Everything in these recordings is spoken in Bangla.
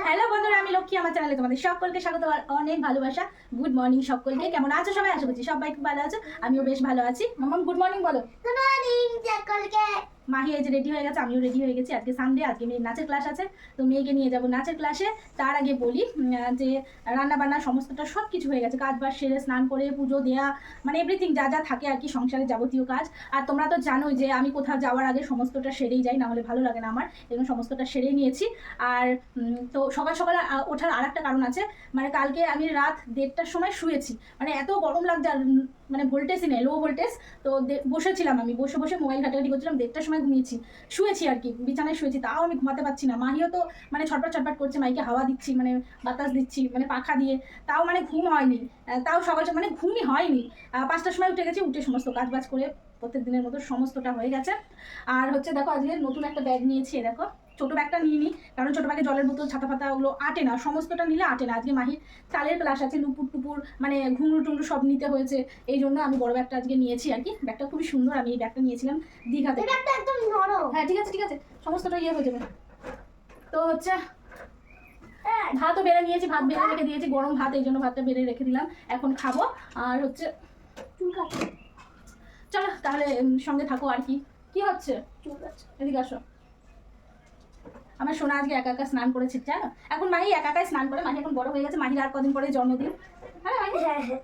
হ্যালো বন্ধুরা, আমি লক্ষ্মী। আমার চ্যানেলে তোমাদের সকলকে স্বাগত আর অনেক ভালোবাসা। গুড মর্নিং সকলকে। কেমন আছো সবাই? আশা করছি সবাই খুব ভালো আছো, আমিও বেশ ভালো আছি। মাম্মাম গুড মর্নিং বলো। গুড মর্নিং সকলকে। মাহি এই যে রেডি হয়ে গেছে, আমিও রেডি হয়ে গেছি। আজকে সানডে, আজকে মেয়ের নাচের ক্লাস আছে, তো মেয়েকে নিয়ে যাব নাচের ক্লাসে। তার আগে বলি যে রান্না বান্না সমস্তটা সব কিছু হয়ে গেছে, কাজ বাজ সেরে স্নান করে পুজো দেওয়া, মানে এভরিথিং যা যা থাকে আর কি সংসারে যাবতীয় কাজ। আর তোমরা তো জানোই যে আমি কোথাও যাওয়ার আগে সমস্তটা সেরেই যাই, না হলে ভালো লাগে না আমার। এবং সমস্তটা সেরেই নিয়েছি। আর তো সকাল সকাল ওঠার আর একটা কারণ আছে, মানে কালকে আমি রাত 1:30টার সময় শুয়েছি, মানে এত গরম লাগছে, আর মানে ভোল্টেজই নেই, লো ভোল্টেজ। তো বসেছিলাম, আমি বসে বসে মোবাইল ঘাটাঘাটি করছিলাম, 1:30টার সময় ঘুমিয়েছি, শুয়েছি আর কি, বিছানায় শুয়েছি, তাও আমি ঘুমাতে পারছি না। মাহিও তো মানে ছটপট ছটপট করছে, মাইকে হাওয়া দিচ্ছি, মানে বাতাস দিচ্ছি, মানে পাখা দিয়ে, তাও মানে ঘুম হয়নি। তাও সকাল মানে ঘুমই হয়নি। 5টার সময় উঠে গেছি, উঠে সমস্ত কাজ বাজ করে প্রত্যেক দিনের মতো সমস্তটা হয়ে গেছে। আর হচ্ছে দেখো, আজকে নতুন একটা ব্যাগ নিয়েছি, দেখো ছোটো ব্যাগটা নিয়ে নিই, কারণ ছোটো ব্যাগে জলের বোতল ছাতা ফাতা ওগুলো আটে না, সমস্তটা নিলে আটে না। আজকে মাহির চালের ক্লাস আছে, লুপুর টুপুর মানে ঘুঙরু টুঙরু সব নিতে হয়েছে, এই জন্য আমি বড় ব্যাগটা আজকে নিয়েছি আর কি। ব্যাগটা খুবই সুন্দর, আমি এই ব্যাগটা নিয়েছিলাম দীঘাতে। ব্যাগটা একদম নরম। হ্যাঁ ঠিক আছে ঠিক আছে, সমস্তটা ইয়ে হয়ে যাবে। তো হচ্ছে ভাতও বেড়ে নিয়েছি, ভাত বেড়ে রেখে দিয়েছি, গরম ভাত, এই জন্য ভাতটা বেড়ে রেখে দিলাম, এখন খাবো। আর হচ্ছে চলো তাহলে সঙ্গে থাকো। আর কি কি হচ্ছে, এদিকে আসো। আমার সোনা আজকে একা একা স্নান করেছে, জানো? এখন মাহি একা একাই স্নান করে, মাহি এখন বড় হয়ে গেছে, মাহির আর কদিন পরে জন্মদিন। হ্যাঁ মাহি, হ্যাঁ হ্যাঁ,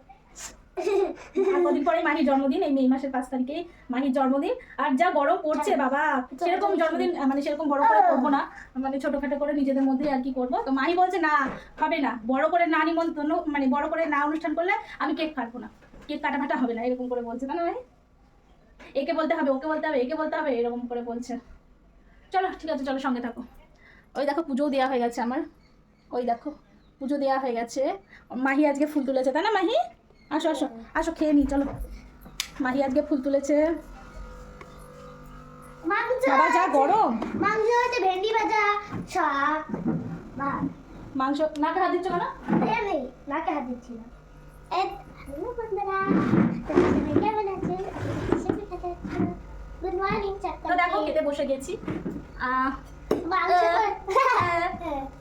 আর কদিন পরে মাহির জন্মদিন, এই মে মাসের 5 তারিখেই মাহির জন্মদিন। আর যা গরম পড়ছে বাবা, সেরকম জন্মদিন মানে সেরকম বড় করে করবো না, মানে ছোটখাটো করে নিজেদের মধ্যেই আর কি করবো। তো মাহি বলছে না, হবে না, বড় করে না নিমন্ত্রণ, মানে বড় করে না অনুষ্ঠান করলে আমি কেক কাটবো না, কেক কাটা ফাটা হবে না, এরকম করে বলছে। তাই না মাহি? একে বলতে হবে, ওকে বলতে হবে, একে বলতে হবে, এরকম করে বলছে। চলো ঠিক আছে, চলো সঙ্গে থাকো। ওই দেখো পুজোও দেওয়া হয়ে গেছে আমার, ওই দেখো পুজো দেওয়া হয়ে গেছে। মাহি আজকে ফুল তুলেছে, তাই না মাহি? আসো আসো আসো, খেয়ে নি চলো। মাহি আজকে ফুল তুলেছে। মাংস বাবা যা গরম। মাংস হচ্ছে ভেন্ডি ভাজা, শাক, ভাত। মাংস নাকে হাত দিচ্ছ কেন? আমি নাকে হাত দিচ্ছি না। হ্যালো বন্ধুরা, তোমাদের কেমন আছেন? গুড মর্নিং তো দেখো খেতে বসে গেছি। মাংস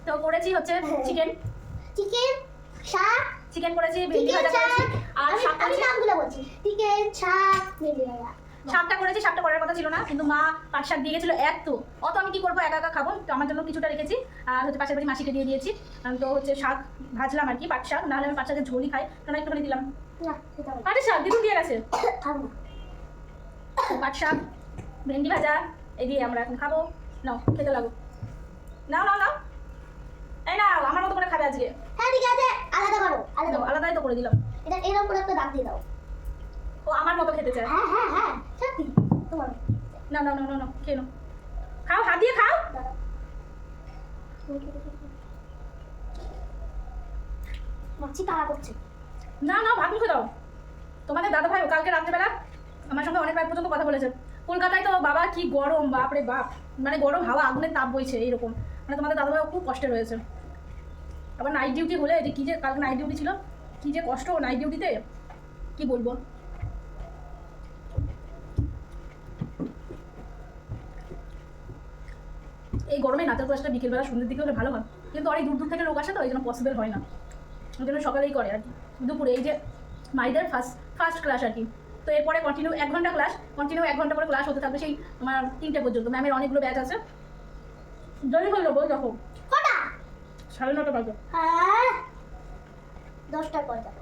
তো করেছি হচ্ছে চিকেন, চিকেন, শাক, চিকেন করেছি, ভেন্ডি ভাজা করেছি, আর শাক আমি করেছি। নামগুলো বলছি, চিকেন, শাক, ভেন্ডি ভাজা। শাকটা করেছি, শাকটা করার কথা ছিল না, কিন্তু মা পাট শাক দিয়ে গেছিলো এত, অত আমি কি করবো, একা একা খাবো, তো আমার জন্য কিছুটা রেখেছি। আর হচ্ছে পাশের বাড়ি মাসিকে দিয়ে দিয়েছি। তো হচ্ছে শাক ভাজলাম আর কি, পাট শাক, নাহলে আমি পাট শাকের ঝোলই খাই, কেন একটুখানি দিলাম। না সেটা বল। পাটের শাক দিদুন দিয়ে গেছে, খাবো। পাট শাক, ভেন্ডি ভাজা, এই দিয়ে আমরা এখন খাবো। নাও খেতে লাগো, নাও নাও নাও, এই নাও, আমার মতো করে খাবে আজকে। হ্যাঁ ঠিক আছে, আলাদা করো, আলাদা করো। আলাদাই তো করে দিলাম। এটা এরকম করে একটা দাগ দিয়ে দাও। ও আমার মতো খেতে চায়। হ্যাঁ হ্যাঁ হ্যাঁ, সত্যি তোমার। না না না না না, খেয়ে নাও, খাও, হাত দিয়ে খাও। দাঁড়াও। মাছি তাড়া করছে। না না, ভাত মুখে দাও। তোমাদের দাদা ভাই কালকে রাত্রেবেলা আমার সঙ্গে অনেক রাত পর্যন্ত কথা বলেছে। কলকাতায় তো বাবা কি গরম, বাপরে বাপ, মানে গরম হাওয়া, আগুনের তাপ বইছে এইরকম, মানে তোমাদের দাদা ভাই খুব কষ্টে রয়েছে। আবার নাইট ডিউটি হলে যে কী যে, কালকে নাইট ডিউটি ছিল, কী যে কষ্ট নাইট ডিউটিতে, কি বলবো। এই গরমে নাচের ক্লাসটা বিকেলবেলা সন্ধ্যের দিকে হলে ভালো হয়, কিন্তু অনেক দূর দূর থেকে লোক আসে, তো এই জন্য পসিবল হয় না, ওই জন্য সকালেই করে আর কি, দুপুরে। এই যে মাইদের ফার্স্ট ক্লাস আর কি, তো এরপরে কন্টিনিউ 1 ঘন্টা ক্লাস, কন্টিনিউ 1 ঘন্টা করে ক্লাস হতে থাকবে, সেই তোমার 3টে পর্যন্ত। ম্যামের অনেকগুলো ব্যাচ আছে। দেরি হয়ে যাবো, দেখো কটা? 9:30 বাজে। হ্যাঁ 10টার পর যাবো।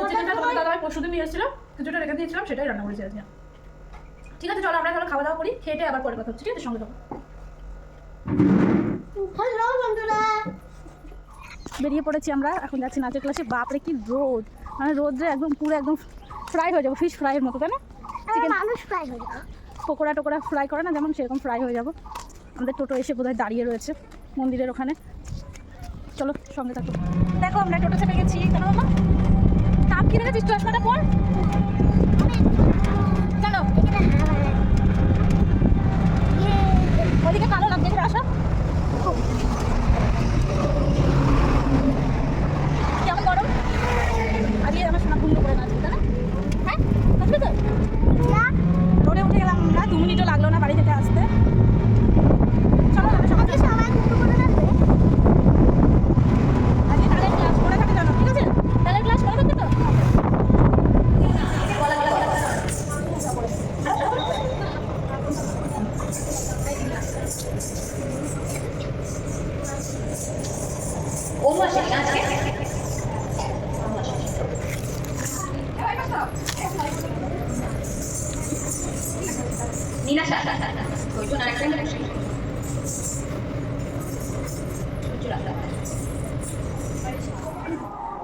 চিকেনটা তোমার দাদা পরশুদিন নিয়ে এসেছিল, কিছুটা রেখে দিয়েছিলাম, সেটাই রান্না করেছি আজকে। ঠিক আছে চলো, আমরা তাহলে খাওয়া দাওয়া করি, খেয়ে আবার পরে কথা হচ্ছে, ঠিক আছে? সঙ্গে থাকো। হ্যালো বন্ধুরা, বেরিয়ে পড়েছি আমরা, এখন যাচ্ছি নাচের ক্লাসে। বাপরে কি রোদ, মানে রোদ্রে একদম পুরো একদম ফ্রাই হয়ে যাবো, ফিশ ফ্রাইয়ের মতো, তাই না? চিকেন মানুষ প্রায় হয়ে যাবে। পকোড়া টোকোড়া ফ্রাই করে না, যেমন সেরকম ফ্রাই হয়ে যাবো। আমাদের টোটো এসে বোধহয় দাঁড়িয়ে রয়েছে মন্দিরের ওখানে, চলো সঙ্গে থাকো। দেখো আমরা টোটো চেপে গেছি, কেন বাবা তাপ কিনে গেছিস, চশমাটা পর কেন? ওদিকে কালো লাগছে, এখানে আসো। কেমন গরম আজকে, আমার সোনা ভুল করে নাচবে, তাই না? হ্যাঁ নাচবে তো? রোডে উঠে গেলাম আমরা, 2 মিনিটও লাগলো না বাড়ি থেকে আসতে। চলো আমরা সবাই সবাই দুটো করে রাখবে। আজকে তালের ক্লাস মনে থাকে জানো, ঠিক আছে? তালের ক্লাস মনে থাকে তো?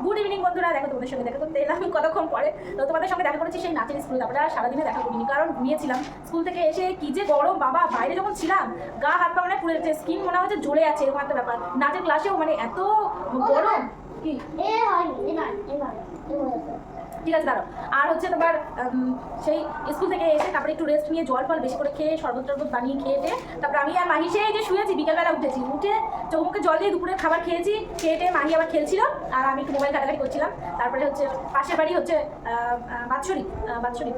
গুড ইভিনিং বন্ধুরা, দেখো তোমাদের সঙ্গে দেখা করতে এলাম কতক্ষণ পরে। তো তোমাদের সঙ্গে দেখা করেছি সেই নাচের স্কুলে। তারপরে আর সারাদিনে দেখা করিনি, কারণ ঘুমিয়েছিলাম। স্কুল থেকে এসে কি যে গরম বাবা, বাইরে যখন ছিলাম গা হাত পা মানে পুড়ে যাচ্ছে, স্কিন মনে হচ্ছে জ্বলে যাচ্ছে, এরকম একটা ব্যাপার। নাচের ক্লাসেও মানে এত গরম কি ঠিক আছে দাঁড়ো। আর হচ্ছে তোমার সেই স্কুল থেকে এসে তারপরে একটু রেস্ট নিয়ে জল ফল বেশি করে খেয়ে শরবত টরবত বানিয়ে খেয়ে তারপরে আমি আর মাহি সেই যে শুয়েছি, বিকেলবেলা উঠেছি, উঠে চোখ মুখে জল দিয়ে দুপুরে খাবার খেয়েছি। খেয়ে মাহি আবার খেলছিল আর আমি একটু মোবাইল ঘাটাঘাটি করছিলাম। তারপরে হচ্ছে পাশের বাড়ি হচ্ছে বাৎসরিক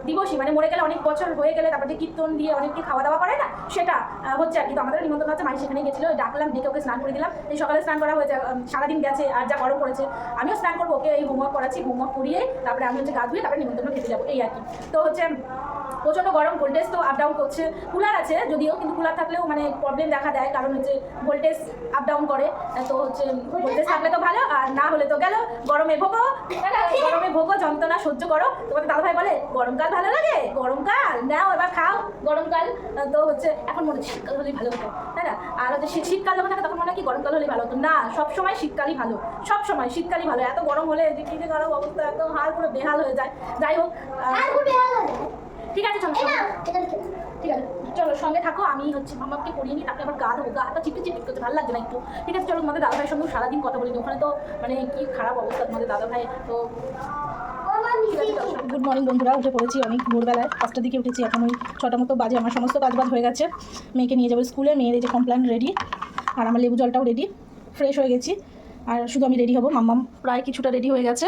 দিবসী মানে মরে গেলে অনেক বছর হয়ে গেলে তারপরে যে কীর্তন দিয়ে অনেককে খাওয়া দাওয়া করে না, সেটা হচ্ছে আর কি। তো আমাদের নিমন্ত্রণ হচ্ছে, মাহি সেখানে গেছিলো, ডাকলাম, ডেকে ওকে স্নান করে দিলাম। এই সকালে স্নান করা হয়েছে, সারাদিন গেছে আর যা গরম পড়েছে। আমিও স্নান করবো, ওকে এই হোমওয়ার্ক করাচ্ছি, হোমওয়ার্ক করিয়ে তারপরে আমি হচ্ছে গা ধুয়ে তারপরে নিমন্ত্রণ খেতে যাবো, এই আর কি। তো হচ্ছে প্রচণ্ড গরম, ভোল্টেজ তো আপ ডাউন করছে। কুলার আছে যদিও, কিন্তু কুলার থাকলেও মানে প্রবলেম দেখা দেয়, কারণ হচ্ছে ভোল্টেজ আপ ডাউন করে। তো হচ্ছে ভোল্টেজ থাকলে তো ভালো, আর না হলে তো গেল। গরমে ভোগো যন্ত্রণা সহ্য করো। তোমাদের দাদাভাই বলে গরমকাল ভালো লাগে, গরমকাল নাও এবার খাও গরমকাল। তো হচ্ছে এখন মনে হচ্ছে শীতকাল হলেই ভালো হতো, তাই না? আর হচ্ছে শীতকাল যখন থাকে তখন মনে হয় কি গরমকাল হলেই ভালো হতো। না, সবসময় শীতকালই ভালো, সবসময় শীতকালই ভালো। এত গরম হলে যে কি যে গরম অবস্থা, এত হাল পুরো বেহাল হয়ে যায়। যাই হোক, ঠিক আছে চলো, ঠিক আছে চলো সঙ্গে থাকো। আমি হচ্ছে মামাকে পড়িয়ে নিই, তারপরে আবার গা ধোবো, গাটা চিপকে করতে ভালো লাগছে না একটু। ঠিক আছে চলো, তোমাদের দাদাভাইয়ের সঙ্গে সারাদিন কথা বলিনি, ওখানে তো মানে কি খারাপ অবস্থা তোমাদের দাদাভাই। তো গুড মর্নিং বন্ধুরা, উঠে পড়েছি অনেক ভোরবেলায়, 5টার দিকে উঠেছি। এখন ওই 6টা মতো বাজে। আমার সমস্ত কাজবাজ হয়ে গেছে, মেয়েকে নিয়ে যাবো স্কুলে। মেয়ের এই যে কমপ্লেন রেডি, আর আমার লেবু জলটাও রেডি, ফ্রেশ হয়ে গেছি। আর শুধু আমি রেডি হবো, মাম্মাম প্রায় কিছুটা রেডি হয়ে গেছে।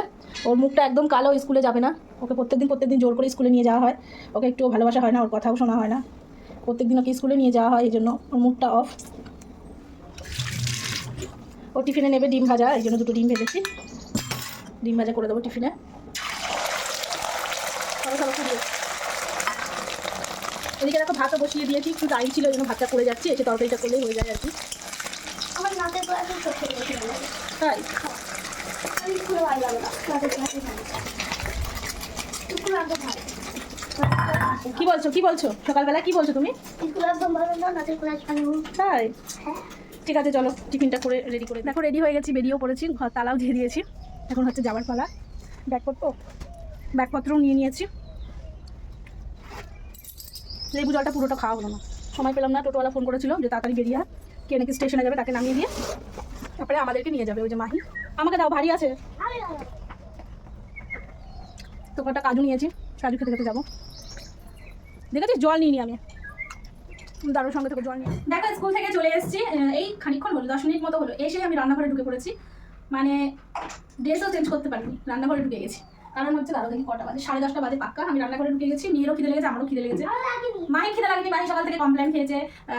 ওর মুখটা একদম কালো, স্কুলে যাবে না। ওকে প্রত্যেকদিন জোর করে স্কুলে নিয়ে যাওয়া হয়, ওকে একটু ভালোবাসা হয় না, ওর কথাও শোনা হয় না। প্রত্যেকদিন ওকে স্কুলে নিয়ে যাওয়া হয়, এই জন্য ওর মুখটা অফ। ও টিফিনে নেবে ডিম ভাজা, এই জন্য 2টো ডিম ভেজেছি, ডিম ভাজা করে দেবো টিফিনে। এদিকে দেখো ভাতও বসিয়ে দিয়েছি, একটু টাইম ছিল, এই জন্য ভাতটা করে যাচ্ছি, এসে তরকারিটা করলেই হয়ে যায় আর কি। আমার নাচের ক্লাসে সত্যি ভালো লাগে। তাই আমি স্কুলে ভালো লাগে না, নাচের ক্লাসে ভালো লাগে। স্কুলে একদম ভালো। কি বলছো সকালবেলা কি বলছো তুমি? স্কুলে একদম ভালো না, নাচের ক্লাস ভালো। তাই হ্যাঁ ঠিক আছে চলো, টিফিনটা করে রেডি করে দেখো। রেডি হয়ে গেছি, বেরিয়েও পড়েছি, ঘর তালাও দিয়ে দিয়েছি। এখন হচ্ছে যাওয়ার পালা। ব্যাগপত্রও নিয়ে নিয়েছি। লেবু জলটা পুরোটা খাওয়া হলো না, সময় পেলাম না। টোটোওয়ালা ফোন করেছিল যে তাড়াতাড়ি বেরিয়ে কে নাকি স্টেশনে যাবে, তাকে নামিয়ে দিয়ে তারপরে আমাদেরকে নিয়ে যাবে। ওই যে মাহি, আমাকে দাও, ভারী আছে। তো কটা কাজু নিয়েছি, কাজু খেতে খেতে যাবো। দেখেছিস জল নিয়ে আমি, দারুর সঙ্গে থেকে জল নিয়ে দেখো। স্কুল থেকে চলে এসেছি, এই খানিকক্ষণ হলো, 10 মিনিট মতো হলো। এসে আমি রান্নাঘরে ঢুকে পড়েছি, মানে ড্রেসও চেঞ্জ করতে পারিনি, রান্নাঘরে ঢুকে গেছি। কারণ হচ্ছে দাঁড়ো দেখি কটা বাজে, 10:30 বাজে পাক্কা। আমি রান্নাঘরে ঢুকে গেছি, মেয়েরও খিদে লেগেছে, আমারও খিদে লেগেছে। মায়ের খিদে লাগেনি, মায়ের সকাল থেকে কমপ্লেন খেয়েছে।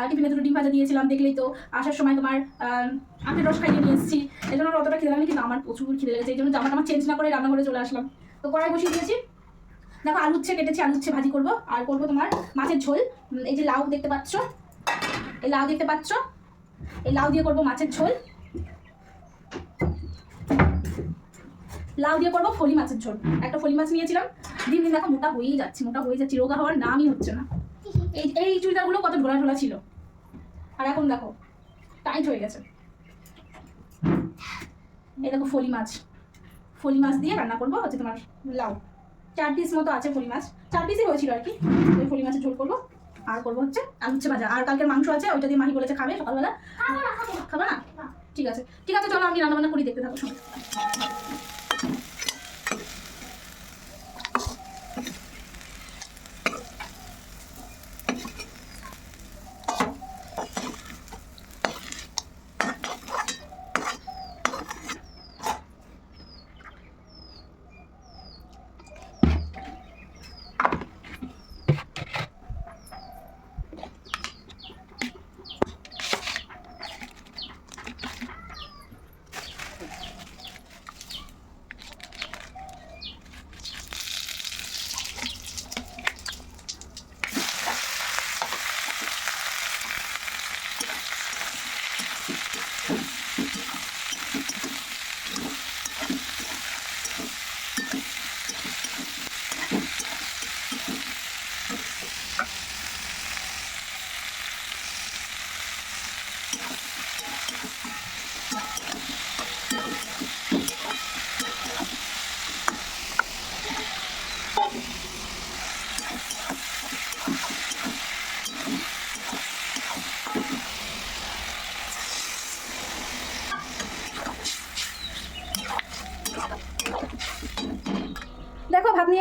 টিফিনে 2টো ডিম ভাজা দিয়েছিলাম, দেখলেই তো। আসার সময় তোমার আখের রস খাইয়ে নিয়ে এসেছি, এই জন্য অতটা খিদে লাগেনি, কিন্তু আমার প্রচুর খিদে লেগেছে। এই জন্য জামাটা আমার চেঞ্জ না করে রান্নাঘরে চলে আসলাম। তো কড়াই বসিয়ে দিয়েছি, দেখো আলু উচ্ছে কেটেছি, আলু উচ্ছে ভাজি করবো। আর করবো তোমার মাছের ঝোল। এই যে লাউ দেখতে পাচ্ছ, এই লাউ দিয়ে করবো মাছের ঝোল। লাউ দিয়ে করবো ফলি মাছের ঝোল। একটা ফলি মাছ নিয়েছিলাম, দিন দেখো মোটা হয়ে যাচ্ছি, রোগা হওয়ার নামই হচ্ছে না। এই চুড়িদারগুলো কত ঢোলা ঢোলা ছিল, আর এখন দেখো টাইট হয়ে গেছে। এই দেখো ফলি মাছ দিয়ে রান্না করবো হচ্ছে তোমার লাউ। 4 পিস মতো আছে ফলি মাছ, 4 পিসই হয়েছিল আর কি। ওই ফলি মাছের ঝোল করবো, আর করবো হচ্ছে আলু উচ্ছে ভাজা। আর কালকের মাংস আছে, ওইটা দিয়ে মাহি বলেছে খাবে সকালবেলা। খাবে না? ঠিক আছে চলো, আমি রান্নাবান্না করি, দেখতে থাকো সঙ্গে।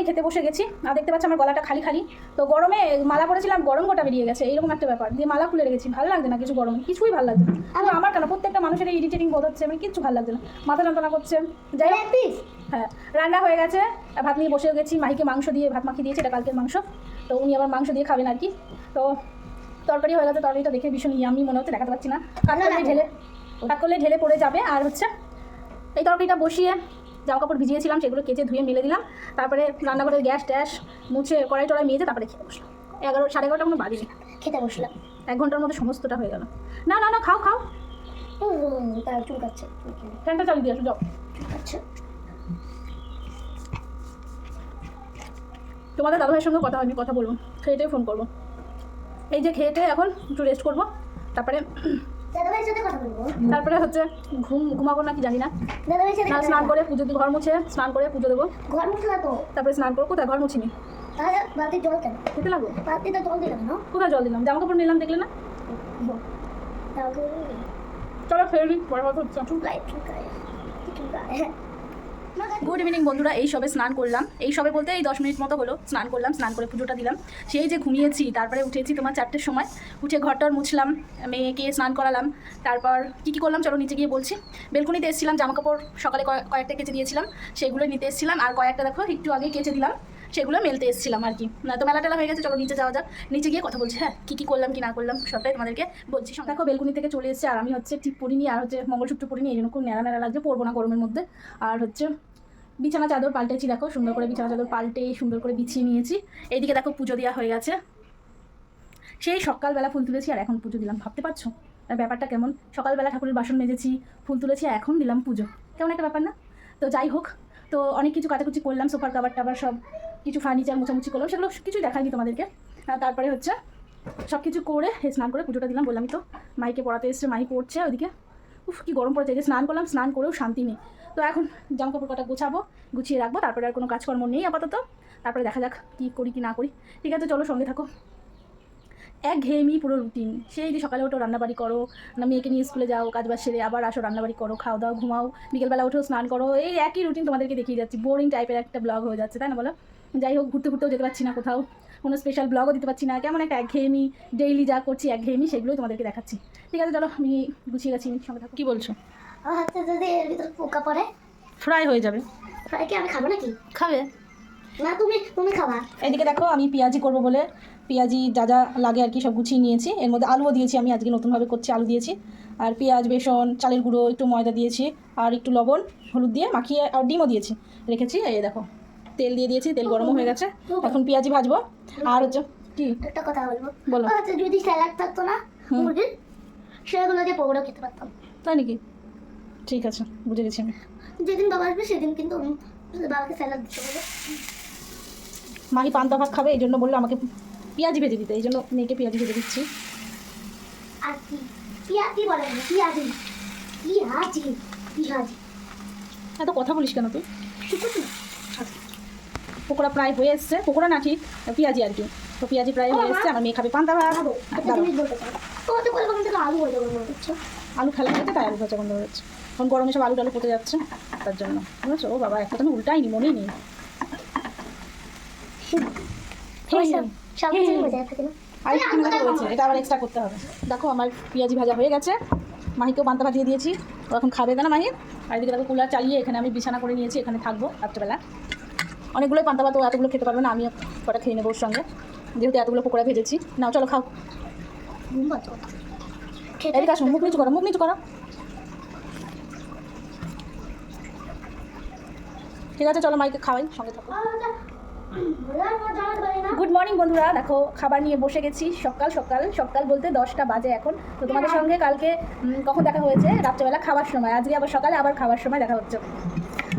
খেতে বসে গেছি, আর দেখতে পাচ্ছি আমার গলাটা খালি খালি। তো গরমে মালা পরেছিলাম, গরম গোটা বেরিয়ে গেছে, এইরকম একটা ব্যাপার। দিয়ে মালা খুলে রেখেছি, ভালো লাগছে না কিছু, গরমে কিছুই ভালো লাগছে না। আর আমার কেন, প্রত্যেকটা মানুষের ইরিটেটিং বোধ হচ্ছে, মানে কিছু ভালো লাগছে না, মাথা যন্ত্রণা করছে। যাই হোক, হ্যাঁ রান্না হয়ে গেছে, ভাত নিয়ে বসে গেছি। মাহিকে মাংস দিয়ে ভাত মাখিয়ে দিয়েছে, এটা কালকের মাংস, তো উনি আবার মাংস দিয়ে খাবেন আর কি। তো তরকারি হয়ে গেছে, তরকারিটা দেখে ভীষণ ইয়ামি মনে হচ্ছে, দেখাতে পারছি না, কাট করলে ঢেলে পড়ে যাবে। আর হচ্ছে এই তরকারিটা বসিয়ে জামা কাপড় ভিজিয়েছিলাম, সেগুলো কেচে ধুয়ে মেলে দিলাম। তারপরে রান্নাঘরের গ্যাস ট্যাস মুছে কড়াই টড়াই মেজে তারপরে খেতে বসলাম। 11 সাড়ে 11টা কোনো বাজেনি, খেতে বসলাম। 1 ঘন্টার মধ্যে সমস্তটা হয়ে গেল। না না না, খাও খাও, তার চুল কাটছে, ফ্যানটা চালিয়ে দিয়ে আসো, যাও। আচ্ছা তোমাদের দাদাভাইয়ের সঙ্গে কথা হয়নি, কথা বলবো, খেয়েটেই ফোন করবো। এই যে খেয়েটে এখন একটু রেস্ট করবো, তারপরে দাদাভাইয়ের সাথে কথা বলবো। তারপরে হচ্ছে ঘুমাবো নাকি জানি না। দাদাভাইয়ের সাথে স্নান করে পুজো দিয়ে ঘর মুছে স্নান করে পুজো দেবো, ঘর মুছলা তো, তারপরে স্নান করবো। কোথায় ঘর মুছিনি, তাহলে বালতি জল কেন? খেতে লাগবো। বালতিতে জল দিলাম না, কোথায় জল দিলাম, জামা কাপড় নিলাম, দেখলে না। চলো খেয়ে নিই, পরে কথা হচ্ছে। গুড ইভিনিং বন্ধুরা, এই সবে স্নান করলাম, এই সবে বলতে এই 10 মিনিট মতো হলো স্নান করলাম, স্নান করে পুজোটা দিলাম। সেই যে ঘুমিয়েছি, তারপরে উঠেছি তোমার 4টের সময়, উঠে ঘরটার মুছলাম, মেয়েকে স্নান করালাম। তারপর কী কী করলাম চলো নিচে গিয়ে বলছি। বেলকনিতে এসেছিলাম, জামাকাপড় সকালে কয়েকটা কেচে দিয়েছিলাম, সেগুলো নিতে এসেছিলাম। আর কয়েকটা দেখো একটু আগে কেচে দিলাম, সেগুলো মেলতে এসেছিলাম আর কি। না তো মেলা টেলা হয়ে গেছে, চলো নিচে যাওয়া যাক। নিচে গিয়ে কথা বলছি, হ্যাঁ কী কী করলাম কি না করলাম সবটাই তোমাদেরকে বলছি। দেখো বেলকনি থেকে চলে এসেছে, আর আমি হচ্ছে টিপ পরিনি, আর হচ্ছে মঙ্গলসূত্র পরিনি, এই জন্য খুব ন্যাড়া ন্যাড়া লাগছে, পরবো না গরমের মধ্যে। আর হচ্ছে বিছানা চাদর পাল্টেছি, দেখো সুন্দর করে বিছানা চাদর পাল্টে সুন্দর করে বিছিয়ে নিয়েছি। এইদিকে দেখো পুজো দেওয়া হয়ে গেছে, সেই সকালবেলা ফুল তুলেছি আর এখন পুজো দিলাম। ভাবতে পারছো ব্যাপারটা কেমন? সকালবেলা ঠাকুরের বাসন মেজেছি, ফুল তুলেছি, এখন দিলাম পুজো, কেমন একটা ব্যাপার না? তো যাই হোক, তো অনেক কিছু কাটাকুচি করলাম, সোফার কাবার টাবার সব কিছু ফার্নিচার মোছামুছি করলাম, সেগুলো কিছুই দেখাইনি তোমাদেরকে। তারপরে হচ্ছে সব কিছু করে স্নান করে পুজোটা দিলাম, বললাম তো মাইকে পড়াতে এসছে, মাই পড়ছে ওইদিকে। উফ কি গরম পড়েছে, যে স্নান করলাম, স্নান করেও শান্তি নেই। তো এখন জামা কাপড় কটা গোছাবো, গুছিয়ে রাখবো, তারপরে আর কোনো কাজকর্ম নেই আপাতত, তারপরে দেখা যাক কী করি কি না করি। ঠিক আছে চলো সঙ্গে থাকো। একঘেয়েমি পুরো রুটিন, সেই যে সকালে ওঠো রান্নাবাড়ি করো, না মেয়েকে নিয়ে স্কুলে যাও, কাজ বাজ সেরে আবার আসো রান্নাবাড়ি করো, খাও দাও ঘুমাও, বিকেলবেলা উঠেও স্নান করো, এই একই রুটিন তোমাদেরকে দেখিয়ে যাচ্ছি। বোরিং টাইপের একটা ব্লগ হয়ে যাচ্ছে, তাই না বলো? যাই হোক, ঘুরতে ঘুরতেও যেতে পারছি না কোথাও, কোনো স্পেশাল ব্লগও দিতে পারছি না, কেমন একটা একঘেয়েমি, ডেইলি যা করছি একঘেয়েমি, সেগুলোই তোমাদেরকে দেখাচ্ছি। ঠিক আছে চলো, আমি গুছিয়ে গেছি, সঙ্গে থাকো। কী বলছো? আমার হাতে যদি এর ভিতর পোকা পড়ে ফ্রাই হয়ে যাবে। ফ্রাই কি আমি খাবো নাকি? খাবে না, তুমি খাবা। এদিকে দেখো আমি পেঁয়াজি করবো বলে পেঁয়াজি যা যা লাগে আর কি সব গুছিয়ে নিয়েছি, এর মধ্যে আলুও দিয়েছি, আমি আজকে নতুনভাবে করছি, আলু দিয়েছি, আর পেঁয়াজ, বেসন, চালের গুঁড়ো, একটু ময়দা দিয়েছি, আর একটু লবণ হলুদ দিয়ে মাখিয়ে, আর ডিমও দিয়েছি, রেখেছি। এই দেখো তেল দিয়ে দিয়েছি, তেল গরমও হয়ে গেছে, এখন পেঁয়াজি ভাজবো। আর হচ্ছে কি একটা কথা বলবো, বলো। আচ্ছা যদি স্যালাড থাকতো না মুরগির, সেগুলো দিয়ে পকোড়া খেতে পারতাম। তাই নাকি? ঠিক আছে, বুঝে গেছি আমি। যেদিন বাবা আসবে সেদিন কিন্তু বাবাকে স্যালাড দিতে হবে। মাহি পান্তা ভাত খাবে, এই জন্য বললো আমাকে পেঁয়াজি ভেজে দিতে, এই জন্য মেয়েকে পেঁয়াজি ভেজে দিচ্ছি। আর কি পেঁয়াজি বলে না, পেঁয়াজি পেঁয়াজি পেঁয়াজি, এত কথা বলিস কেন তুই? ঠিক আছে। পকোড়া প্রায় হয়ে এসছে, পকোড়া না ঠিক পেঁয়াজি আর কি। তো পেঁয়াজি প্রায় হয়ে এসছে, আমার মেয়ে খাবে পান্তা ভাত। একটা জিনিস বলতে চাই, তোমাদের কলকাতা থেকে আলু হয়ে যাবে মনে হচ্ছে। আলু খেলা হয়েছে তাই আলু ভাজা বন্ধ হয়ে যাচ্ছে, এখন গরমে সব আলু টালু পচে যাচ্ছে, তার জন্য বুঝেছো? ও বাবা, একটা তো আমি উল্টাইনি, মনেই নেই। এটা আবার এক্সট্রা করতে হবে। দেখো আমার পেঁয়াজি ভাজা হয়ে গেছে, মাহিকেও পান্তা ভাত দিয়ে দিয়েছি, ও এখন খাবে না মাহির। আর এদিকে দেখো কুলার চালিয়ে এখানে আমি বিছানা করে নিয়েছি, এখানে থাকবো রাত্রেবেলা। অনেকগুলোই পান্তা ভাত, ও এতগুলো খেতে পারবে না, আমি কটা খেয়ে নেবো ওর সঙ্গে, যেহেতু এতগুলো পকোড়া ভেজেছি। নাও চলো খাও। এদিকে আসো, মুখ নিচু করো, মুখ নিচু করো। ঠিক আছে চলো মাইকে খাওয়াই, সঙ্গে থাকো। গুড মর্নিং বন্ধুরা, দেখো খাবার নিয়ে বসে গেছি, সকাল সকাল, সকাল বলতে 10টা বাজে এখন। তো তোমাদের সঙ্গে কালকে কখন দেখা হয়েছে? রাত্রেবেলা খাওয়ার সময়, আজকে আবার সকালে আবার খাওয়ার সময় দেখা হচ্ছে।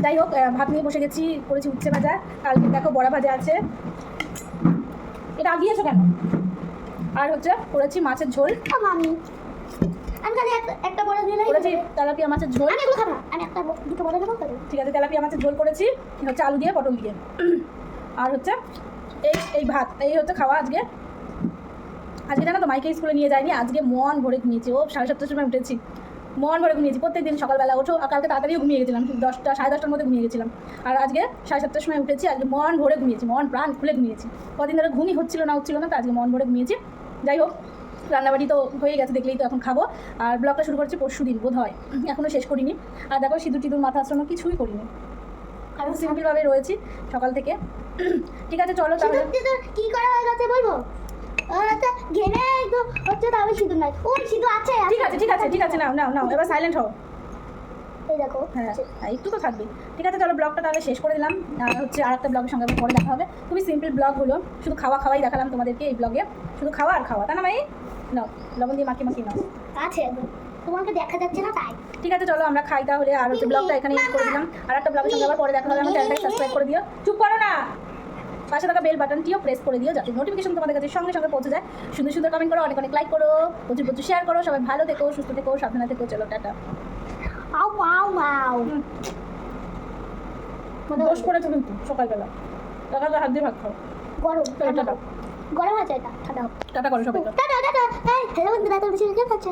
যাই হোক, ভাত নিয়ে বসে গেছি, করেছি উচ্ছে ভাজা, কালকে দেখো বড়া ভাজা আছে, এটা আগিয়েছো কেন? আর হচ্ছে করেছি মাছের ঝোল, আমি খালি একটা বড় দিলে করেছি তেলাপিয়া মাছের ঝোল। আমি এগুলো খাবো, আমি একটা দুটো বড় দেবো। ঠিক আছে, তেলাপিয়া মাছের ঝোল করেছি, হচ্ছে আলু দিয়ে পটল দিয়ে, আর হচ্ছে এই ভাত, এই হচ্ছে খাওয়া আজকে। আজকে জানো তো মাইকে স্কুলে নিয়ে যায়নি, আজকে মন ভরে ঘুমিয়েছি, ও 7:30টার সময় উঠেছি, মন ভরে ঘুমিয়েছি, প্রত্যেকদিন সকালবেলা ওঠো, আর কালকে তাড়াতাড়িও ঘুমিয়ে গেছিলাম, 10টা 10:30টার মধ্যে ঘুমিয়ে গেছিলাম, আর আজকে 7:30টার সময় উঠেছি। আজকে মন ভরে ঘুমিয়েছি, মন প্রাণ খুলে ঘুমিয়েছি। কদিন ধরে ঘুমই হচ্ছিল না তো আজকে মন ভরে ঘুমিয়েছি। যাই হোক, রান্নাবাড়ি তো হয়ে গেছে, দেখলেই তো, এখন খাবো। আর ব্লগটা শুরু করছি পরশুদিন বোধ হয়, এখনও শেষ করিনি। আর দেখো সিঁদুর টিঁদুর মাথা আসন্ন কিছুই করিনি, আমি সিম্পলভাবে রয়েছি সকাল থেকে। ঠিক আছে চলো তাহলে। সিঁদুর কি করা হয়ে গেছে বলবো? আচ্ছা ঘেনে একটু হচ্ছে, তবে সিঁদুর নাই। ওই সিঁদুর আছে। ঠিক আছে নাও নাও নাও, এবার সাইলেন্ট হও। এই দেখো। হ্যাঁ একটু তো থাকবে। ঠিক আছে চলো, ব্লগটা তাহলে শেষ করে দিলাম। আর হচ্ছে আরেকটা ব্লগের সঙ্গে পরে দেখা হবে। খুবই সিম্পল ব্লগ হলো, শুধু খাওয়াই দেখালাম তোমাদেরকে এই ব্লগে, শুধু খাওয়া আর খাওয়া, তা না ভাই? নাও লবণ দিয়ে মাখিয়ে নাও। আছে, তোমাকে দেখা যাচ্ছে না তাই। ঠিক আছে চলো আমরা খাই তাহলে। আর হচ্ছে ব্লগটা এখানে এন্ড করে দিলাম। আর একটা ব্লগের সঙ্গে আবার পরে দেখা হবে। আমার চ্যানেলটাকে সাবস্ক্রাইব করে দিও, চুপ করো না, পাশে থাকা বেল বাটনটিও প্রেস করে দিও, যাতে নোটিফিকেশন তোমাদের কাছে সঙ্গে সঙ্গে পৌঁছে যায়। সুন্দর সুন্দর কমেন্ট করো, অনেক অনেক লাইক করো, প্রচুর শেয়ার করো। সবাই ভালো থেকো, সুস্থ থেকো, সাবধানে থেকো। চলো টাটা। আউ আউ আউ। দোষ করেছো কিন্তু সকালবেলা, টাকা হাত দিয়ে ভাত খাও। গরম চলো টাটা। গরম আছে এটা, ঠান্ডা। টাটা করো সবাইকে। Tata tata. হ্যালো বন্ধুরা, তোমরা সবাই কেমন আছো?